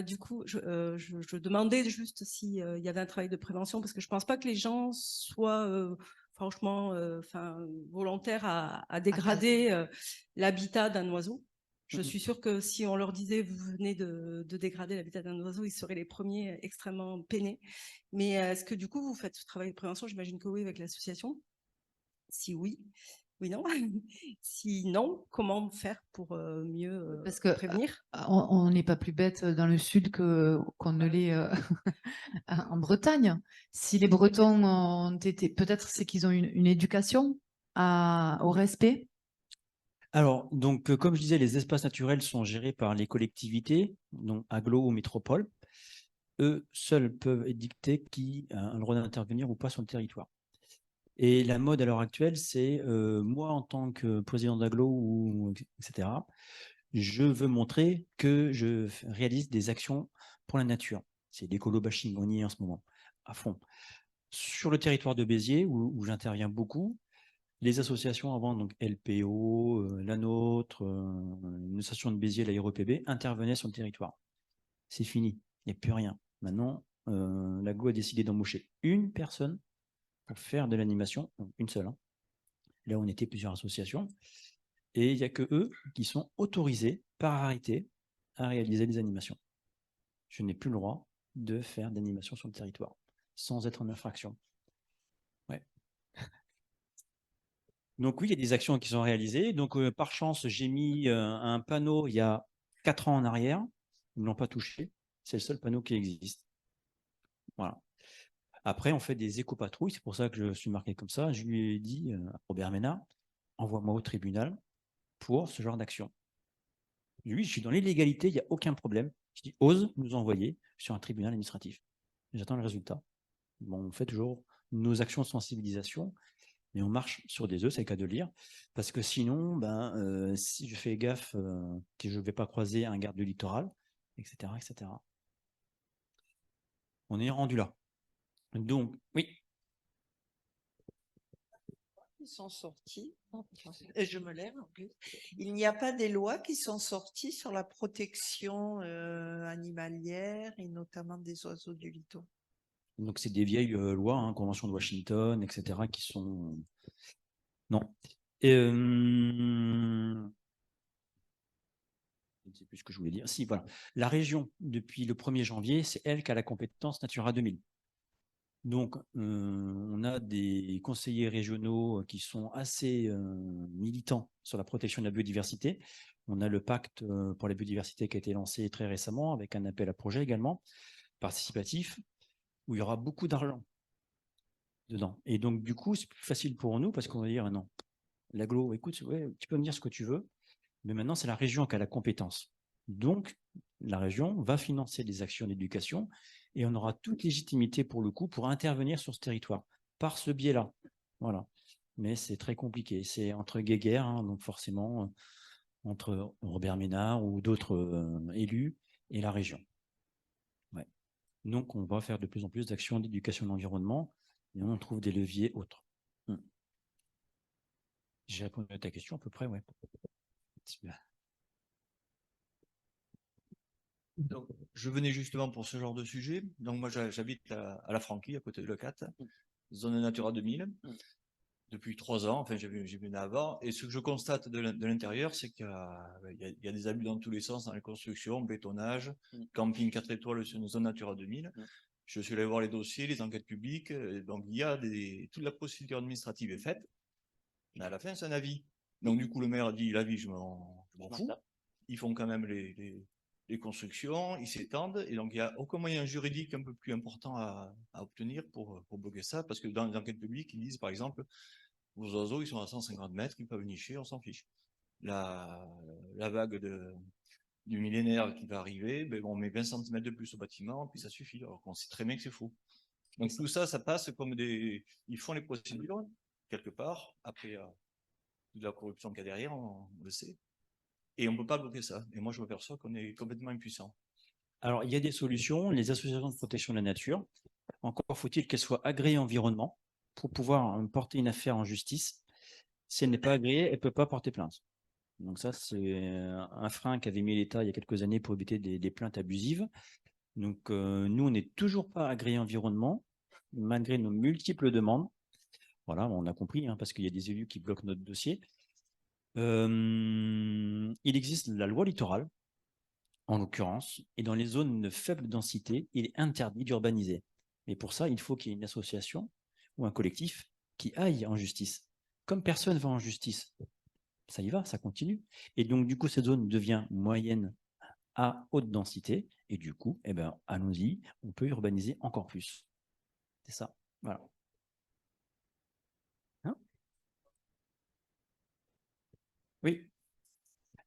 Du coup, je demandais juste s'il y avait un travail de prévention, parce que je ne pense pas que les gens soient franchement volontaires à dégrader l'habitat d'un oiseau. Je suis sûre que si on leur disait vous venez de dégrader l'habitat d'un oiseau, ils seraient les premiers extrêmement peinés. Mais est-ce que du coup vous faites ce travail de prévention? J'imagine que oui, avec l'association. Si oui, oui, non. Sinon, comment faire pour mieux Parce que prévenir? on n'est pas plus bête dans le sud qu'on ne l'est en Bretagne. Si les Bretons ont été, peut-être c'est qu'ils ont une éducation au respect. Alors, donc, comme je disais, les espaces naturels sont gérés par les collectivités, donc agglo ou métropole. Eux seuls peuvent édicter qui a le droit d'intervenir ou pas sur le territoire. Et la mode à l'heure actuelle, c'est moi en tant que président d'agglo ou etc. Je veux montrer que je réalise des actions pour la nature. C'est l'écolo-bashing, on y est en ce moment, à fond. Sur le territoire de Béziers, où j'interviens beaucoup, les associations avant, donc LPO, la nôtre, une association de Béziers, la REPB, intervenaient sur le territoire. C'est fini, il n'y a plus rien. Maintenant, l'AGLO a décidé d'embaucher une personne pour faire de l'animation, une seule. Hein. Là, on était plusieurs associations. Et il n'y a que eux qui sont autorisés par arrêté à réaliser des animations. Je n'ai plus le droit de faire d'animation sur le territoire sans être en infraction. Ouais. Donc oui, il y a des actions qui sont réalisées. Donc par chance, j'ai mis un panneau il y a 4 ans en arrière. Ils ne l'ont pas touché. C'est le seul panneau qui existe. Voilà. Après, on fait des éco-patrouilles. C'est pour ça que je suis marqué comme ça. Je lui ai dit à Robert Ménard, envoie-moi au tribunal pour ce genre d'action. Oui, je suis dans l'illégalité, il n'y a aucun problème. Je dis, ose nous envoyer sur un tribunal administratif. J'attends le résultat. Bon, on fait toujours nos actions de sensibilisation, mais on marche sur des œufs, c'est le cas de lire, parce que sinon, si je fais gaffe que je ne vais pas croiser un garde du littoral, etc., etc. On est rendu là. Donc, oui. Ils sont sortis, et je me lève en plus. Il n'y a pas des lois qui sont sorties sur la protection animalière et notamment des oiseaux du littoral. Donc, c'est des vieilles lois, hein, Convention de Washington, etc., qui sont. Non. Et, je ne sais plus ce que je voulais dire. Si, voilà. La région, depuis le 1er janvier, c'est elle qui a la compétence Natura 2000. Donc, on a des conseillers régionaux qui sont assez militants sur la protection de la biodiversité. On a le pacte pour la biodiversité qui a été lancé très récemment avec un appel à projet également, participatif, où il y aura beaucoup d'argent dedans. Et donc, du coup, c'est plus facile pour nous parce qu'on va dire, non, l'agglo, écoute, ouais, tu peux me dire ce que tu veux, mais maintenant, c'est la région qui a la compétence. Donc, la région va financer des actions d'éducation et on aura toute légitimité pour le coup pour intervenir sur ce territoire par ce biais-là. Voilà. Mais c'est très compliqué. C'est entre guéguerres, hein, donc forcément entre Robert Ménard ou d'autres élus et la région. Ouais. Donc, on va faire de plus en plus d'actions d'éducation de l'environnement et on trouve des leviers autres. J'ai répondu à ta question à peu près, ouais. Donc, je venais justement pour ce genre de sujet. Donc, moi, j'habite à la Franquie, à côté de Leucate, zone Natura 2000, depuis 3 ans. Enfin, j'ai venu avant. Et ce que je constate de l'intérieur, c'est qu'il y a des abus dans tous les sens, dans les constructions, bétonnage, camping 4 étoiles sur une zone Natura 2000. Je suis allé voir les dossiers, les enquêtes publiques. Donc, il y a toute la procédure administrative est faite. Mais à la fin, c'est un avis. Donc, du coup, le maire a dit l'avis, je m'en fous. Ils font quand même les constructions, ils s'étendent, et donc il n'y a aucun moyen juridique un peu plus important à obtenir pour bloquer ça, parce que dans les enquêtes publiques, ils disent par exemple, vos oiseaux, ils sont à 150 mètres, ils peuvent nicher, on s'en fiche. La vague du millénaire qui va arriver, ben, on met 20 cm de plus au bâtiment, puis ça suffit, alors qu'on sait très bien que c'est faux. Donc tout ça, ça passe comme ils font les procédures, quelque part, après de la corruption qu'il y a derrière, on le sait. Et on ne peut pas bloquer ça. Et moi, je m'aperçois qu'on est complètement impuissant. Alors, il y a des solutions, les associations de protection de la nature. Encore faut-il qu'elles soient agréées environnement pour pouvoir porter une affaire en justice. Si elle n'est pas agréée, elle ne peut pas porter plainte. Donc ça, c'est un frein qu'avait mis l'État il y a quelques années pour éviter des plaintes abusives. Donc nous, on n'est toujours pas agréé environnement, malgré nos multiples demandes. Voilà, on a compris, hein, parce qu'il y a des élus qui bloquent notre dossier. Il existe la loi littorale, en l'occurrence, et dans les zones de faible densité, il est interdit d'urbaniser. Mais pour ça, il faut qu'il y ait une association ou un collectif qui aille en justice. Comme personne va en justice, ça y va, ça continue. Et donc, du coup, cette zone devient moyenne à haute densité, et du coup, eh ben, allons-y, on peut urbaniser encore plus. C'est ça, voilà. Hein? Oui.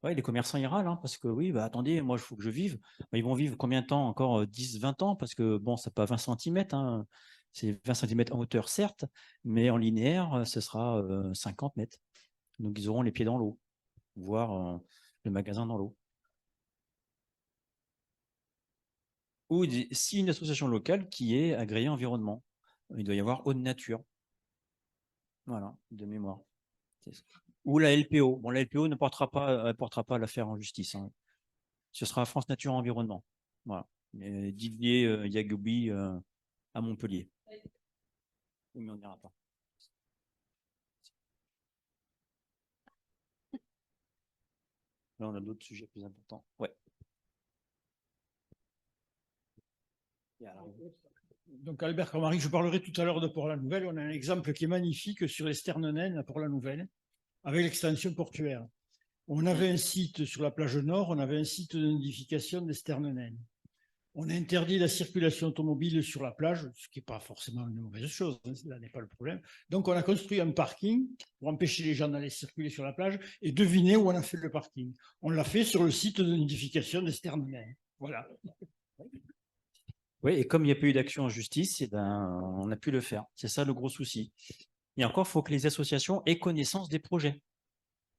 Ouais, les commerçants y râlent, hein, parce que oui, bah, attendez, moi, il faut que je vive. Bah, ils vont vivre combien de temps? Encore 10, 20 ans? Parce que bon, c'est pas 20 cm, hein. C'est 20 cm en hauteur, certes, mais en linéaire, ce sera 50 mètres. Donc, ils auront les pieds dans l'eau, voire le magasin dans l'eau. Ou si une association locale qui est agréée environnement. Il doit y avoir eau de nature. Voilà, de mémoire. Ou la LPO. Bon, la LPO ne portera pas l'affaire en justice, hein. Ce sera France Nature Environnement. Voilà. Didier Yagoubi à Montpellier. Oui, mais on n'ira pas. Là, on a d'autres sujets plus importants. Ouais. Donc Albert Comari, je parlerai tout à l'heure de Port-la-Nouvelle. On a un exemple qui est magnifique sur les Sternenen à Port-la-Nouvelle, avec l'extension portuaire. On avait un site sur la plage nord, on avait un site de nidification des Sternenen. On a interdit la circulation automobile sur la plage, ce qui n'est pas forcément une mauvaise chose, hein, là n'est pas le problème. Donc on a construit un parking pour empêcher les gens d'aller circuler sur la plage, et devinez où on a fait le parking. On l'a fait sur le site de nidification des Sternenen. Voilà. Oui, et comme il n'y a pas eu d'action en justice, eh ben, on a pu le faire. C'est ça le gros souci. Et encore, il faut que les associations aient connaissance des projets.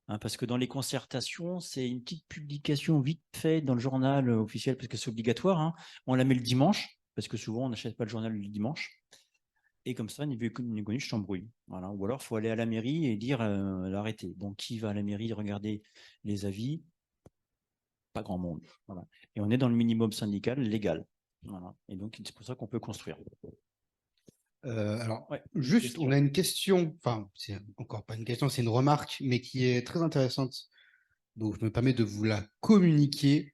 Hein, parce que dans les concertations, c'est une petite publication vite faite dans le journal officiel, parce que c'est obligatoire, hein. On la met le dimanche, parce que souvent, on n'achète pas le journal le dimanche. Et comme ça, niveau connu, je t'embrouille. Voilà. Ou alors, il faut aller à la mairie et dire l'arrêter. Bon, qui va à la mairie regarder les avis? Pas grand monde. Voilà. Et on est dans le minimum syndical légal. Voilà. Et donc, c'est pour ça qu'on peut construire. Alors, Ouais, juste, question. on a une question, enfin, c'est encore pas une question, c'est une remarque, mais qui est très intéressante. Donc, je me permets de vous la communiquer.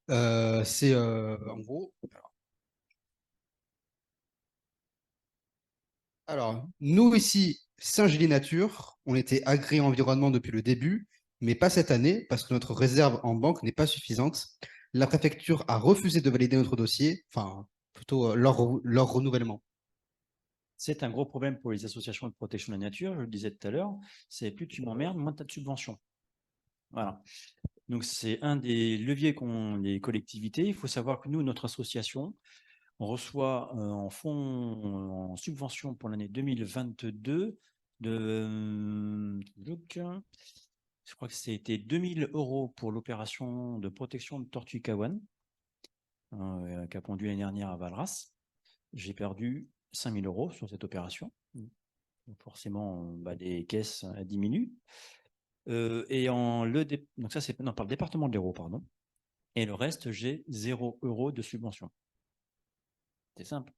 C'est en gros. Alors, nous ici, Saint-Gély-Nature, on était agréé environnement depuis le début, mais pas cette année, parce que notre réserve en banque n'est pas suffisante. La préfecture a refusé de valider notre dossier, enfin, plutôt leur renouvellement. C'est un gros problème pour les associations de protection de la nature, je le disais tout à l'heure, c'est plus tu m'emmerdes, moins tu as de subventions. Voilà. Donc c'est un des leviers qu'ont les collectivités. Il faut savoir que nous, notre association, on reçoit en fonds, en subvention pour l'année 2022 je crois que c'était 2000 € pour l'opération de protection de tortue Kawan, qui a pondu l'année dernière à Valras. J'ai perdu 5000 € sur cette opération. Donc forcément, les caisses diminuent. Et donc ça, c'est par le département de l'Hérault, pardon. Et le reste, j'ai 0 € de subvention. C'est simple.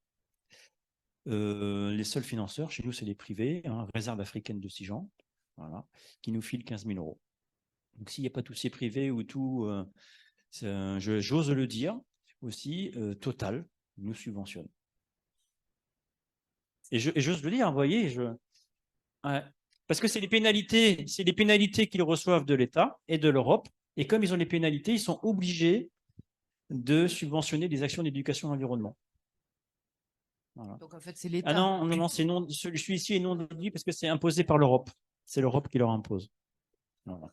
Les seuls financeurs, chez nous, c'est les privés, hein, Réserve africaine de Sijan, voilà, qui nous filent 15 000 €. Donc s'il n'y a pas tous ces privés ou tout, j'ose le dire aussi, Total nous subventionne. Et j'ose le dire, vous voyez, ouais, parce que c'est les pénalités qu'ils reçoivent de l'État et de l'Europe. Et comme ils ont les pénalités, ils sont obligés de subventionner des actions d'éducation à l'environnement. Voilà. Donc en fait, c'est l'État. Ah non, c'est non, celui-ci est non déduit parce que c'est imposé par l'Europe. C'est l'Europe qui leur impose. Voilà.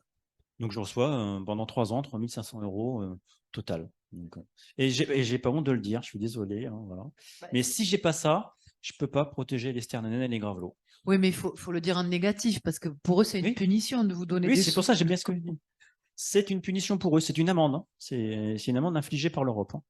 Donc je reçois pendant 3 ans 3 500 € total. Donc, et j'ai pas honte de le dire, je suis désolé. Hein, voilà. Mais si j'ai pas ça, je peux pas protéger les sternenen et les gravelots. Oui, mais il faut le dire en négatif, parce que pour eux, c'est une punition de vous donner Oui, des c'est pour ça que j'aime bien ce que je dis. C'est une punition pour eux, c'est une amende. Hein. C'est une amende infligée par l'Europe. Hein.